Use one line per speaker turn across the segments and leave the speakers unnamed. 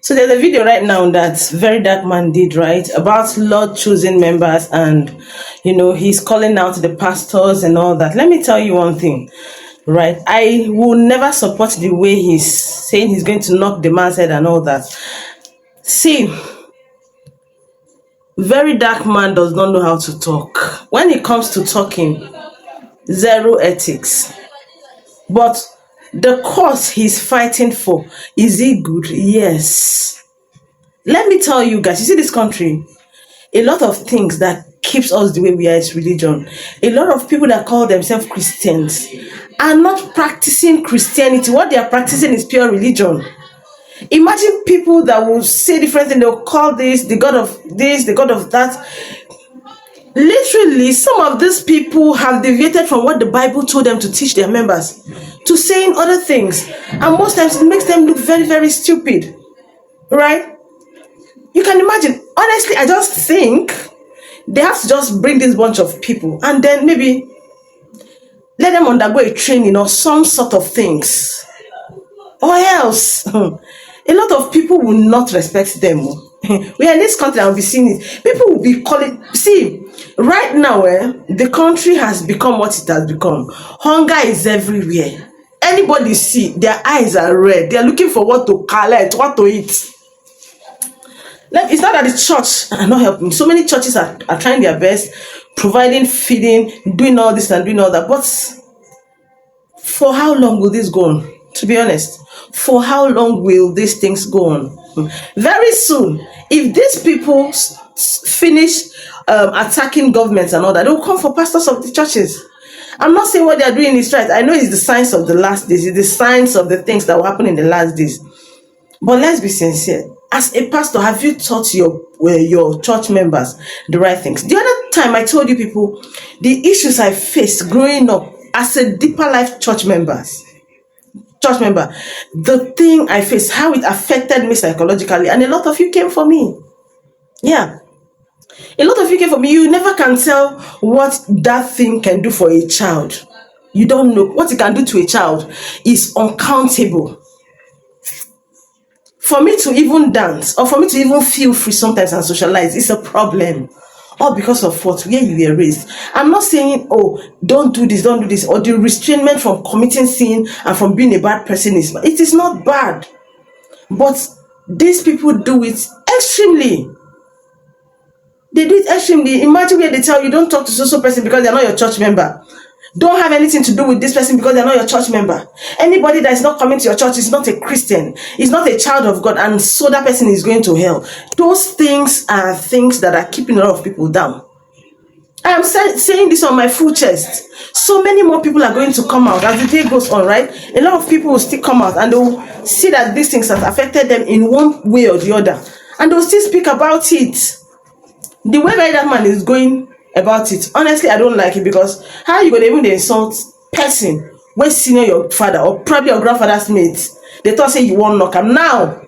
So there's a video right now that Very Darkman did, right, about Lord choosing members, and he's calling out the pastors and all that. Let me tell you one thing, right? I will never support the way he's saying he's going to knock the man's head and all that. See, Very Darkman does not know how to talk. When it comes to talking, zero ethics. But the cause he's fighting for, is it good? Yes. Let me tell you guys, you see this country, a lot of things that keeps us the way we are is religion. A lot of people that call themselves Christians are not practicing Christianity. What they are practicing is pure religion. Imagine people that will say different things. They'll call this the God of this, the God of that. Literally, some of these people have deviated from what the Bible told them to teach their members to saying other things. And most times it makes them look very, very stupid. Right? You can imagine. Honestly, I just think they have to just bring this bunch of people and then maybe let them undergo a training or some sort of things. Or else, a lot of people will not respect them. We are in this country and we'll be seeing it. People will be calling. See, right now, the country has become what it has become. Hunger is everywhere. Anybody see, their eyes are red. They are looking for what to collect, what to eat. It's not that the church are not helping. So many churches are trying their best, providing, feeding, doing all this and doing all that. But for how long will this go on? To be honest, for how long will these things go on? Very soon, if these people finish attacking governments and all that, they will come for pastors of the churches. I'm not saying what they are doing is right. I know it's the signs of the last days. It's the signs of the things that will happen in the last days. But let's be sincere. As a pastor, have you taught your church members the right things? The other time I told you people the issues I faced growing up as a deeper life church member, the thing I faced, how it affected me psychologically, and a lot of you came for me. Yeah. A lot of you came for me. You never can tell what that thing can do for a child. You don't know. What it can do to a child is uncountable. For me to even dance or for me to even feel free sometimes and socialize is a problem. All because of what? Where you were raised. I'm not saying, oh, don't do this, or the restrainment from committing sin and from being a bad person is bad. It is not bad. But these people do it extremely. They do it extremely. Imagine where they tell you don't talk to so person because they're not your church member. Don't have anything to do with this person because they're not your church member. Anybody that is not coming to your church is not a Christian, is not a child of God, and so that person is going to hell. Those things are things that are keeping a lot of people down. I am saying this on my full chest. So many more people are going to come out as the day goes on, right? A lot of people will still come out and they will see that these things have affected them in one way or the other. And they will still speak about it. The way that man is going about it, honestly, I don't like it, because how you gonna even insult person when senior your father or probably your grandfather's mate? They thought say you won't knock him. Now,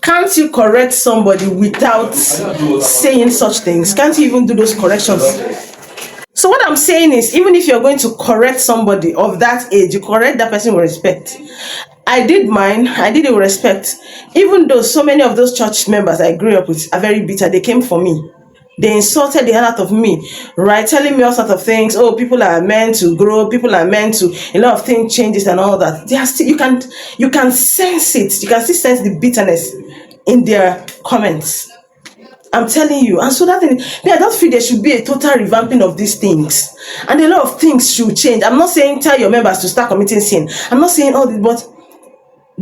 can't you correct somebody without saying such things? Can't you even do those corrections? So what I'm saying is, even if you're going to correct somebody of that age, you correct that person with respect. I did mine. I did it with respect. Even though so many of those church members I grew up with are very bitter, they came for me. They insulted the hell out of me, right? Telling me all sorts of things. Oh, people are meant to grow. People are meant to. A lot of things changes and all that. They are still. You can sense it. You can still sense the bitterness in their comments. I'm telling you. And so that thing, I don't feel there should be a total revamping of these things, and a lot of things should change. I'm not saying tell your members to start committing sin. I'm not saying all this, but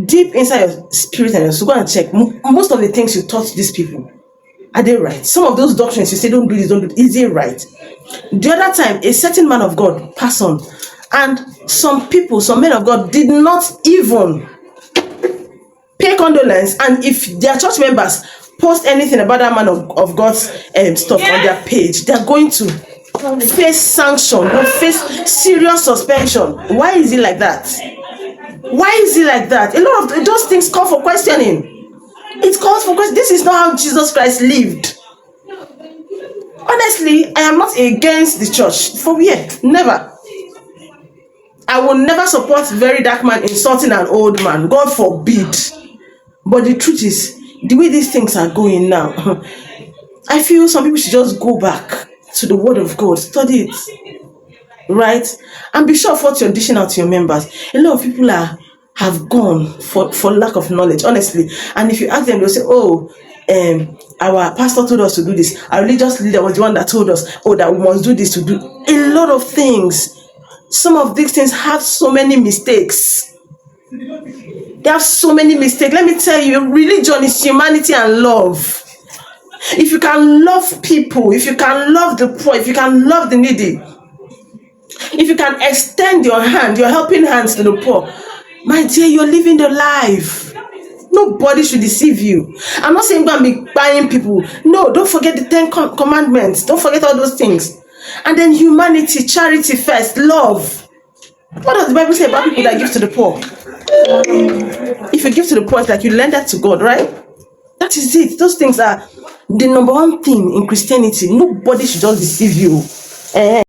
deep inside your spirit and your soul, go and check. Most of the things you taught these people, are they right? Some of those doctrines you say don't do this, don't do it. Is it right? The other time, a certain man of God passed on, and some men of God did not even pay condolence. And if their church members post anything about that man of God's stuff on their page, they're going to face sanction, or face serious suspension. Why is it like that? Why is it like that? A lot of those things call for questioning. It calls for question. This is not how Jesus Christ lived. Honestly, I am not against the church. For where? Never. I will never support Very Darkman insulting an old man. God forbid. But the truth is, the way these things are going now, I feel some people should just go back to the Word of God, study it, right? And be sure of what you're dishing out to your members. A lot of people have gone for lack of knowledge, honestly. And if you ask them, they'll say, "Oh, our pastor told us to do this. Our religious leader was the one that told us, oh, that we must do this to do." A lot of things. Some of these things have so many mistakes. They have so many mistakes. Let me tell you, religion is humanity and love. If you can love people, if you can love the poor, if you can love the needy, if you can extend your hand, your helping hands to the poor, my dear, you're living the life. Nobody should deceive you. I'm not saying go and be buying people. No, don't forget the 10 commandments. Don't forget all those things. And then humanity, charity first, love. What does the Bible say about people that give to the poor? If you give to the poor, it's like you lend that to God, right? That is it. Those things are the number one thing in Christianity. Nobody should just deceive you.